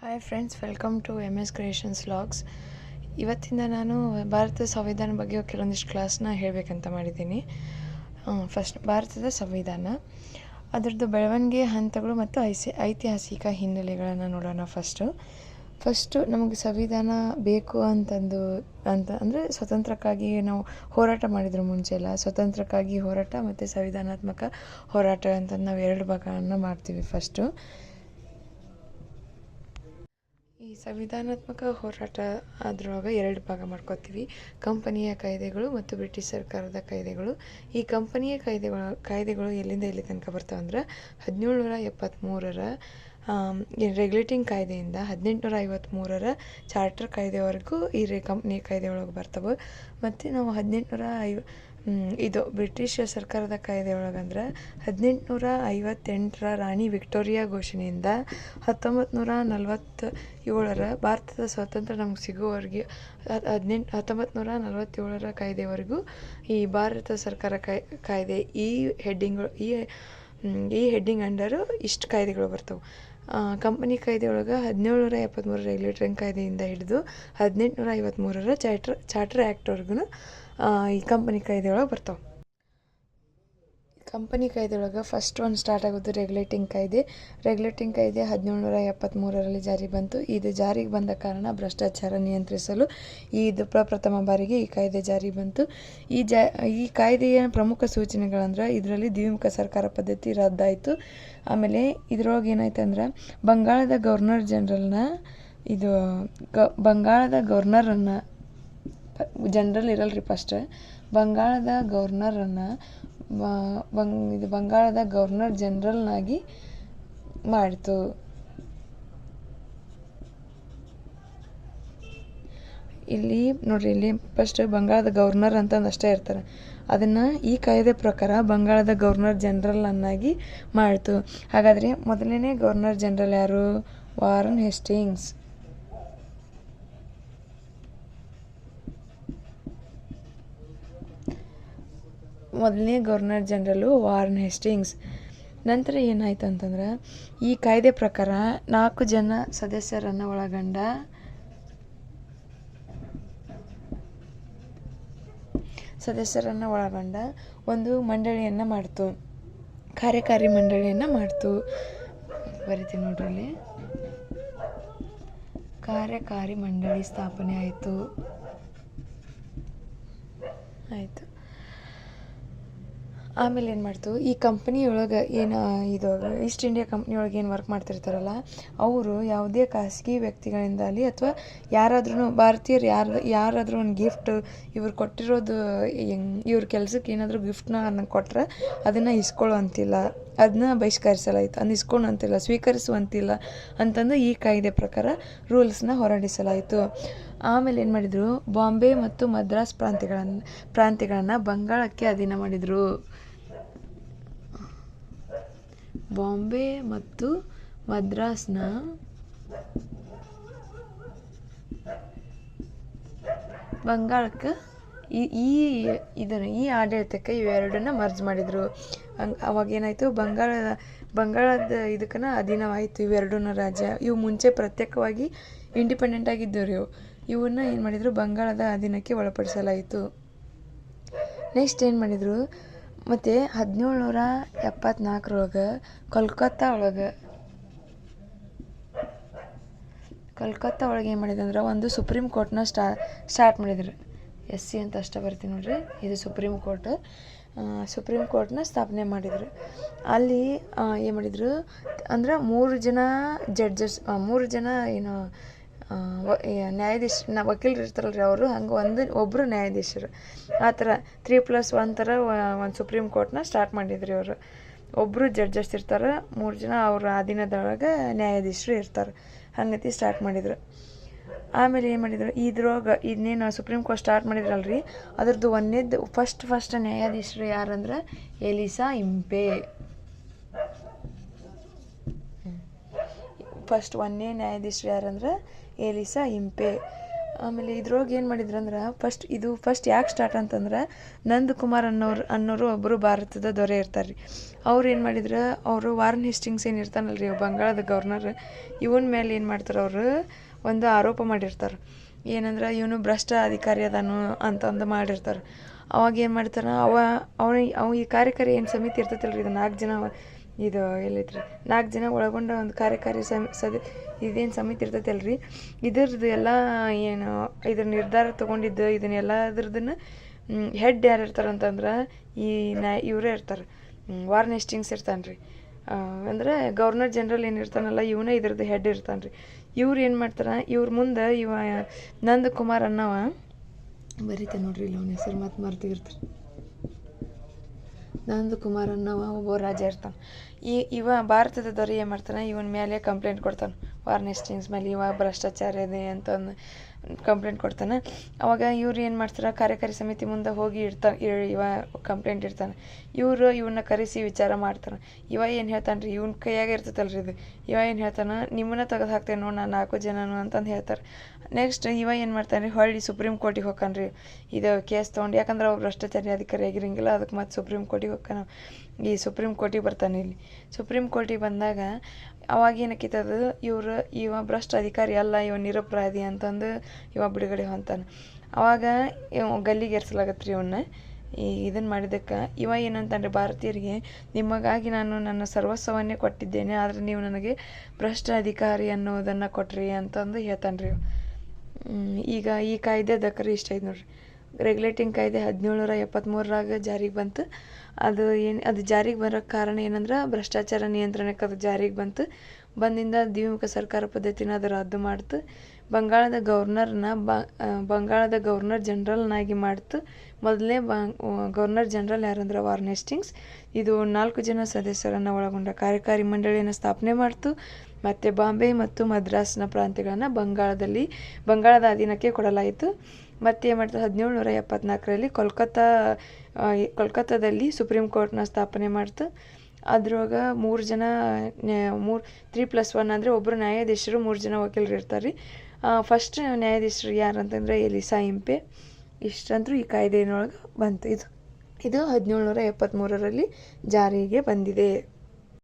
Hi friends, welcome to MS creations vlogs. ಇವತ್ತಿಂದ ನಾನು ಭಾರತದ ಸಂವಿಧಾನ ಬಗ್ಗೆ ಕೆಲವೊಂದಿಷ್ಟು ಕ್ಲಾಸ್ನ ಹೇಳಬೇಕಂತ ಮಾಡಿದ್ದೀನಿ. ಫಸ್ಟ್ ಭಾರತದ ಸಂವಿಧಾನ, ಅದರದ್ದು ಬೆಳವಣಿಗೆ ಹಂತಗಳು ಮತ್ತು ಐತಿಹಾಸಿಕ ಹಿನ್ನೆಲೆಗಳನ್ನು ನೋಡೋಣ. ಫಸ್ಟು ನಮಗೆ ಸಂವಿಧಾನ ಬೇಕು ಅಂದರೆ ಸ್ವತಂತ್ರಕ್ಕಾಗಿ ನಾವು ಹೋರಾಟ ಮಾಡಿದ್ರು. ಮುಂಚೆ ಎಲ್ಲ ಸ್ವತಂತ್ರಕ್ಕಾಗಿ ಹೋರಾಟ ಮತ್ತು ಸಂವಿಧಾನಾತ್ಮಕ ಹೋರಾಟ ಅಂತ ನಾವು ಎರಡು ಭಾಗವನ್ನು ಮಾಡ್ತೀವಿ. ಫಸ್ಟು ಈ ಸಂವಿಧಾನಾತ್ಮಕ ಹೋರಾಟ ಅದರೊಳಗೆ ಎರಡು ಭಾಗ ಮಾಡ್ಕೋತೀವಿ: ಕಂಪನಿಯ ಕಾಯ್ದೆಗಳು ಮತ್ತು ಬ್ರಿಟಿಷ್ ಸರ್ಕಾರದ ಕಾಯ್ದೆಗಳು. ಈ ಕಂಪನಿಯ ಕಾಯ್ದೆಗಳು ಎಲ್ಲಿಂದ ಎಲ್ಲಿ ತನಕ ಬರ್ತಾವೆ ಅಂದ್ರೆ 1773ರ ರೆಗ್ಯುಲೇಟಿಂಗ್ ಕಾಯ್ದೆಯಿಂದ 1853ರ ಚಾರ್ಟರ್ ಕಾಯ್ದೆವರೆಗೂ ಈ ಕಂಪ್ನಿ ಕಾಯ್ದೆ ಒಳಗೆ ಬರ್ತವೆ. ಮತ್ತು ನಾವು ಇದು ಬ್ರಿಟಿಷ್ ಸರ್ಕಾರದ ಕಾಯ್ದೆ ಒಳಗಂದ್ರೆ 1858ರ ರಾಣಿ ವಿಕ್ಟೋರಿಯಾ ಘೋಷಣೆಯಿಂದ 1947ರ ಭಾರತದ ಸ್ವಾತಂತ್ರ್ಯ ನಮ್ಗೆ ಸಿಗೋವರೆಗೆ 1947ರ ಕಾಯ್ದೆವರೆಗೂ ಈ ಭಾರತ ಸರ್ಕಾರ ಕಾಯ್ದೆ ಈ ಹೆಡ್ಡಿಂಗ್ ಅಂಡರು ಇಷ್ಟು ಕಾಯ್ದೆಗಳು ಬರ್ತವೆ. ಕಂಪನಿ ಕಾಯ್ದೆ ಒಳಗೆ 1773 ರೆಗ್ಯುಲೇಟರಿಂಗ್ ಕಾಯ್ದೆಯಿಂದ ಹಿಡಿದು 1853ರ ಚಾರ್ಟರ್ ಆ್ಯಕ್ಟ್ವರೆಗೂ ಈ ಕಂಪನಿ ಕಾಯ್ದೆ ಒಳಗೆ ಬರ್ತಾವೆ. ಕಂಪನಿ ಕಾಯ್ದೆ ಒಳಗೆ ಫಸ್ಟ್ ಒಂದು ಸ್ಟಾರ್ಟ್ ಆಗೋದು ರೆಗ್ಯುಲೇಟಿಂಗ್ ಕಾಯ್ದೆ. 1773ರಲ್ಲಿ ಜಾರಿ ಬಂತು. ಇದು ಜಾರಿಗೆ ಬಂದ ಕಾರಣ ಭ್ರಷ್ಟಾಚಾರ ನಿಯಂತ್ರಿಸಲು ಇದು ಪ್ರಪ್ರಥಮ ಬಾರಿಗೆ ಈ ಕಾಯ್ದೆ ಜಾರಿ ಬಂತು. ಈ ಕಾಯ್ದೆಯ ಪ್ರಮುಖ ಸೂಚನೆಗಳಂದ್ರೆ ಇದರಲ್ಲಿ ದ್ವಿಮುಖ ಸರ್ಕಾರ ಪದ್ಧತಿ ರದ್ದಾಯಿತು. ಆಮೇಲೆ ಇದ್ರೊಳಗೆ ಏನಾಯ್ತು ಅಂದ್ರೆ ಬಂಗಾಳದ ಗವರ್ನರನ್ನು ಜನರಲ್ ಇರಲ್ರಿ, ಫಸ್ಟ್ ಬಂಗಾಳದ ಗವರ್ನರನ್ನು ಬಂಗಾಳದ ಗವರ್ನರ್ ಜನರಲ್ನಾಗಿ ಮಾಡಿತು. ಇಲ್ಲಿ ನೋಡ್ರಿ, ಇಲ್ಲಿ ಫಸ್ಟ್ ಬಂಗಾಳದ ಗವರ್ನರ್ ಅಂತಂದು ಅಷ್ಟೇ ಇರ್ತಾರೆ. ಅದನ್ನು ಈ ಕಾಯ್ದೆ ಪ್ರಕಾರ ಬಂಗಾಳದ ಗವರ್ನರ್ ಜನರಲ್ ಅನ್ನಾಗಿ ಮಾಡಿತು. ಹಾಗಾದರೆ ಮೊದಲನೇ ಗವರ್ನರ್ ಜನರಲ್ ಯಾರು? Warren Hastings. ಮೊದಲನೇ ಗವರ್ನರ್ ಜನರಲು ವಾರನ್ ಹೇಸ್ಟಿಂಗ್ಸ್. ನಂತರ ಏನಾಯ್ತು ಅಂತಂದ್ರೆ ಈ ಕಾಯ್ದೆ ಪ್ರಕಾರ 4 ಜನ ಸದಸ್ಯರನ್ನು ಒಳಗೊಂಡ ಒಂದು ಮಂಡಳಿಯನ್ನು ಮಾಡ್ತು, ಕಾರ್ಯಕಾರಿ ಮಂಡಳಿಯನ್ನು ಮಾಡ್ತು. ಬರಿತೀನಿ ನೋಡ್ರಿ, ಅಲ್ಲಿ ಕಾರ್ಯಕಾರಿ ಮಂಡಳಿ ಸ್ಥಾಪನೆ ಆಯಿತು. ಆಮೇಲೆ ಏನು ಮಾಡ್ತು, ಈ ಕಂಪ್ನಿಯೊಳಗೆ ಈಸ್ಟ್ ಇಂಡಿಯಾ ಕಂಪ್ನಿಯೊಳಗೆ ಏನು ವರ್ಕ್ ಮಾಡ್ತಿರ್ತಾರಲ್ಲ, ಅವರು ಯಾವುದೇ ಖಾಸಗಿ ವ್ಯಕ್ತಿಗಳಿಂದಲಿ ಅಥವಾ ಯಾರಾದ್ರೂ ಭಾರತೀಯರು ಯಾರಾದರೂ ಒಂದು ಗಿಫ್ಟ್ ಇವ್ರು ಕೊಟ್ಟಿರೋದು, ಇವ್ರ ಕೆಲಸಕ್ಕೆ ಏನಾದರೂ ಗಿಫ್ಟ್ನ ಕೊಟ್ಟರೆ ಅದನ್ನು ಇಸ್ಕೊಳ್ಳುವಂತಿಲ್ಲ, ಅದನ್ನ ಬಹಿಷ್ಕರಿಸಲಾಯಿತು. ಅದನ್ನ ಇಸ್ಕೊಳ್ಳುವಂತಿಲ್ಲ, ಸ್ವೀಕರಿಸುವಂತಿಲ್ಲ ಅಂತಂದು ಈ ಕಾಯ್ದೆ ಪ್ರಕಾರ ರೂಲ್ಸ್ನ ಹೊರಡಿಸಲಾಯಿತು. ಆಮೇಲೆ ಏನು ಮಾಡಿದರು, ಬಾಂಬೆ ಮತ್ತು ಮದ್ರಾಸ್ ಪ್ರಾಂತ್ಯಗಳನ್ನು ಬಂಗಾಳಕ್ಕೆ ಅಧೀನ ಮಾಡಿದರು. ಬಾಂಬೆ ಮತ್ತು ಮದ್ರಾಸ್ನ ಬಂಗಾಳಕ್ಕೆ ಈ ಆಡಳಿತಕ್ಕೆ ಇವೆರಡನ್ನ ಮರ್ಜ್ ಮಾಡಿದರು. ಅವಾಗ ಏನಾಯಿತು, ಬಂಗಾಳದ ಇದಕ್ಕನ ಅಧೀನವಾಯಿತು ಇವೆರಡೂ ರಾಜ್ಯ. ಇವು ಮುಂಚೆ ಪ್ರತ್ಯೇಕವಾಗಿ ಇಂಡಿಪೆಂಡೆಂಟ್ ಆಗಿದ್ದವರು. ಇವನ್ನ ಏನು ಮಾಡಿದರು, ಬಂಗಾಳದ ಅಧೀನಕ್ಕೆ ಒಳಪಡಿಸಲಾಯಿತು. ನೆಕ್ಸ್ಟ್ ಏನು ಮಾಡಿದರು, ಮತ್ತು 1774ರೊಳಗೆ ಕೋಲ್ಕತ್ತಾ ಒಳಗೆ ಏನು ಮಾಡಿದ್ರು ಅಂದ್ರೆ ಒಂದು ಸುಪ್ರೀಂ ಕೋರ್ಟ್ನ ಸ್ಟಾರ್ಟ್ ಮಾಡಿದ್ರು. SC ಅಂತ ಅಷ್ಟೇ ಬರ್ತೀನಿ ನೋಡ್ರಿ, ಇದು ಸುಪ್ರೀಂ ಕೋರ್ಟ್ನ ಸ್ಥಾಪನೆ ಮಾಡಿದರು. ಅಲ್ಲಿ ಏನು ಮಾಡಿದರು ಅಂದ್ರೆ 3 ಜನ ಜಡ್ಜಸ್, 3 ಜನ ವಕೀಲರು ಇರ್ತಾರಲ್ರಿ, ಅವರು ಹಂಗೆ ಒಬ್ಬರು ನ್ಯಾಯಾಧೀಶರು. ಆ ಥರ 3+1 ಥರ ಒಂದು ಸುಪ್ರೀಂ ಕೋರ್ಟ್ನ ಸ್ಟಾರ್ಟ್ ಮಾಡಿದ್ರಿ ಅವರು. ಒಬ್ಬರು ಜಡ್ಜಸ್ ಇರ್ತಾರೆ, 3 ಜನ ಅವ್ರ ಅಧೀನದೊಳಗೆ ನ್ಯಾಯಾಧೀಶರು ಇರ್ತಾರೆ. ಹಂಗತಿ ಸ್ಟಾರ್ಟ್ ಮಾಡಿದರು. ಆಮೇಲೆ ಏನು ಮಾಡಿದರು, ಇದನ್ನೇನು ಸುಪ್ರೀಂ ಕೋರ್ಟ್ ಸ್ಟಾರ್ಟ್ ಮಾಡಿದ್ರಲ್ರಿ, ಅದ್ರದ್ದು ಫಸ್ಟ್ ನ್ಯಾಯಾಧೀಶರು ಯಾರಂದ್ರೆ ಎಲಿಸಾ ಇಂಪೆ. ಫಸ್ಟ್ 1ನೇ ನ್ಯಾಯಾಧೀಶರು ಯಾರಂದ್ರೆ ಎಲಿಸಾ ಇಂಪೆ. ಆಮೇಲೆ ಇದ್ರೊಳಗೆ ಏನು ಮಾಡಿದ್ರು ಅಂದ್ರೆ ಫಸ್ಟ್ ಯಾಕೆ ಸ್ಟಾರ್ಟ್ ಅಂತಂದ್ರೆ ನಂದಕುಮಾರ್ ಅನ್ನೋರು ಒಬ್ಬರು ಭಾರತದ ದೊರೆ ಇರ್ತಾರೆ ರೀ. ಅವ್ರು ಏನು ಮಾಡಿದ್ರು, ಅವರು ವಾರನ್ ಹೇಸ್ಟಿಂಗ್ಸ್ ಏನು ಇರ್ತಾನಲ್ರಿ ಬಂಗಾಳದ ಗವರ್ನರ್, ಇವನ ಮೇಲೆ ಏನು ಮಾಡ್ತಾರೆ ಅವರು ಒಂದು ಆರೋಪ ಮಾಡಿರ್ತಾರೆ. ಏನಂದ್ರೆ ಇವನು ಭ್ರಷ್ಟ ಅಧಿಕಾರಿ ಅದಾನು ಅಂತಂದು ಮಾಡಿರ್ತಾರೆ. ಅವಾಗ ಏನು ಮಾಡ್ತಾನೆ ಅವ ಈ ಕಾರ್ಯಕಾರಿ ಏನು ಸಮಿತಿ ಇರ್ತೈತಲ್ರಿ, ಇದು 4 ಜನ ಇದು ಎಲ್ಲೈತ್ರಿ 4 ಜನ ಒಳಗೊಂಡ ಒಂದು ಕಾರ್ಯಕಾರಿ ಇದೇನು ಸಮಿತಿ ಇರ್ತೈತಲ್ರಿ, ಇದ್ರದ್ದು ಎಲ್ಲ ಏನು ಇದ್ರ ನಿರ್ಧಾರ ತೊಗೊಂಡಿದ್ದು ಇದನ್ನೆಲ್ಲ ಅದ್ರದನ್ನು ಹೆಡ್ ಯಾರು ಇರ್ತಾರಂತಂದ್ರೆ ಇವರೇ ಇರ್ತಾರೆ, ವಾರನ್ ಹೇಸ್ಟಿಂಗ್ಸ್ ಇರ್ತಾನೆ ರೀ. ಅಂದರೆ ಗವರ್ನರ್ ಜನರಲ್ ಏನು ಇರ್ತಾನಲ್ಲ ಇವನೇ ಇದ್ರದ್ದು ಹೆಡ್ ಇರ್ತಾನೆ ರೀ. ಇವ್ರು ಏನು ಮಾಡ್ತಾರೆ, ಇವ್ರ ಮುಂದೆ ನಂದಕುಮಾರ್ ಅನ್ನವ ಬರೀತೆ ನೋಡ್ರಿ, ಇಲ್ಲ ಅವನ ಹೆಸರು ಮತ್ತೆ ಮರ್ತಿರ್ತಾರೆ. ನಂದಕುಮಾರ್ ಅನ್ನವ ಒಬ್ಬ ರಾಜ ಇರ್ತಾನೆ. ಇವ ಭಾರತದ ದೊರೆ ಏನು ಮಾಡ್ತಾನೆ, ಇವನ ಮೇಲೆ ಕಂಪ್ಲೇಂಟ್ ಕೊಡ್ತಾನೆ, ವಾರನ್ ಹೇಸ್ಟಿಂಗ್ಸ್ ಮೇಲೆ ಇವ ಭ್ರಷ್ಟಾಚಾರ ಇದೆ ಅಂತಂದು ಕಂಪ್ಲೇಂಟ್ ಕೊಡ್ತಾನೆ. ಅವಾಗ ಇವ್ರು ಏನು ಮಾಡ್ತಾರೆ, ಕಾರ್ಯಕಾರಿ ಸಮಿತಿ ಮುಂದೆ ಹೋಗಿ ಇವ ಕಂಪ್ಲೇಂಟ್ ಇರ್ತಾನೆ. ಇವನ್ನ ಕರೆಸಿ ವಿಚಾರ ಮಾಡ್ತಾನೆ. ಇವ ಏನು ಹೇಳ್ತಾನೆ ರೀ, ಇವನ ಕೈಯಾಗ ಇರ್ತೈತಲ್ರಿ ಇದು, ಇವ ಏನು ಹೇಳ್ತಾನೆ, ನಿಮ್ಮನ್ನ ತೆಗೆದು ಹಾಕ್ತೇನೆ ನೋಡಿ ನಾನು 4 ಜನನು ಅಂತಂದು ಹೇಳ್ತಾರೆ. ನೆಕ್ಸ್ಟ್ ಇವ ಏನು ಮಾಡ್ತಾನೆ ರೀ, ಹೊಳ್ಳಿ ಸುಪ್ರೀಂ ಕೋರ್ಟಿಗೆ ಹೋಗ್ತಾನೆ ರೀ ಇದು ಕೇಸ್ ತೊಗೊಂಡು. ಯಾಕಂದ್ರೆ ಅವ್ರು ಭ್ರಷ್ಟಾಚಾರಿ ಅಧಿಕಾರಿ ಆಗಿರಂಗಿಲ್ಲ, ಅದಕ್ಕೆ ಮತ್ತೆ ಸುಪ್ರೀಂ ಕೋರ್ಟಿಗೆ ಹೋಗ್ತಾನೆ. ಈ ಸುಪ್ರೀಂ ಕೋರ್ಟಿಗೆ ಬರ್ತಾನೆ. ಇಲ್ಲಿ ಸುಪ್ರೀಂ ಕೋರ್ಟಿಗೆ ಬಂದಾಗ ಅವಾಗ ಏನಕ್ಕಿತ್ತದು, ಇವ ಭ್ರಷ್ಟ ಅಧಿಕಾರಿ ಅಲ್ಲ, ಇವ ನಿರಪರಾಧಿ ಅಂತಂದು ಇವ ಬಿಡುಗಡೆ ಹೊಂತಾನೆ. ಅವಾಗ ಗಲ್ಲಿಗೆ ಏರ್ಸಲಾಗತ್ತೆ ರೀ ಇವನ್ನ. ಇದನ್ನು ಮಾಡಿದ್ದಕ್ಕೆ ಇವ ಏನಂತಾನೆ ರೀ, ಭಾರತೀಯರಿಗೆ ನಿಮಗಾಗಿ ನಾನು ನನ್ನ ಸರ್ವಸ್ವವನ್ನೇ ಕೊಟ್ಟಿದ್ದೇನೆ, ಆದರೆ ನೀವು ನನಗೆ ಭ್ರಷ್ಟ ಅಧಿಕಾರಿ ಅನ್ನೋದನ್ನು ಕೊಟ್ರಿ ಅಂತಂದು ಹೇಳ್ತಾನೆ ರೀ. ಈಗ ಈ ಕಾಯ್ದೆ ದಕ್ಕರಿ ಇಷ್ಟ ಐತೆ ನೋಡ್ರಿ. ರೆಗ್ಯುಲೇಟಿಂಗ್ ಕಾಯ್ದೆ 1773ರಾಗ ಜಾರಿಗೆ ಬಂತು. ಅದು ಜಾರಿಗೆ ಬರೋಕ್ಕೆ ಕಾರಣ ಏನಂದ್ರೆ ಭ್ರಷ್ಟಾಚಾರ ನಿಯಂತ್ರಣಕ್ಕೆ ಅದು ಜಾರಿಗೆ ಬಂದಿಂದ ದ್ವಿಮುಖ ಸರ್ಕಾರ ಪದ್ಧತಿನ ಅದು ರದ್ದು ಮಾಡ್ತು. ಬಂಗಾಳದ ಗವರ್ನರ್ ಜನರಲ್ನಾಗಿ ಮಾಡ್ತು. ಮೊದಲನೇ ಗವರ್ನರ್ ಜನರಲ್ ಯಾರಂದ್ರೆ ವಾರನ್ ಹೇಸ್ಟಿಂಗ್ಸ್. ಇದು 4 ಜನ ಸದಸ್ಯರನ್ನು ಒಳಗೊಂಡ ಕಾರ್ಯಕಾರಿ ಮಂಡಳಿಯನ್ನು ಸ್ಥಾಪನೆ ಮಾಡ್ತು. ಮತ್ತು ಬಾಂಬೆ ಮತ್ತು ಮದ್ರಾಸ್ನ ಪ್ರಾಂತ್ಯಗಳನ್ನು ಬಂಗಾಳದ ಅಧೀನಕ್ಕೆ ಕೊಡಲಾಯಿತು. ಮತ್ತು ಏನು ಮಾಡ್ತಾರೆ, 1774ರಲ್ಲಿ ಕೋಲ್ಕತ್ತಾದಲ್ಲಿ ಸುಪ್ರೀಂ ಕೋರ್ಟ್ನ ಸ್ಥಾಪನೆ ಮಾಡ್ತು. ಅದ್ರೊಳಗೆ 3 ಜನ 3+1 ಅಂದರೆ ಒಬ್ಬರು ನ್ಯಾಯಾಧೀಶರು, 3 ಜನ ವಕೀಲರು ಇರ್ತಾರೆ ರೀ. ಫಸ್ಟ್ ನ್ಯಾಯಾಧೀಶರು ಯಾರಂತಂದರೆ ಎಲಿಸಾ ಇಂಪೆ. ಇಷ್ಟಂತರೂ ಈ ಕಾಯ್ದೆಯೊಳಗೆ ಬಂತು. ಇದು 1773ರಲ್ಲಿ ಜಾರಿಗೆ ಬಂದಿದೆ.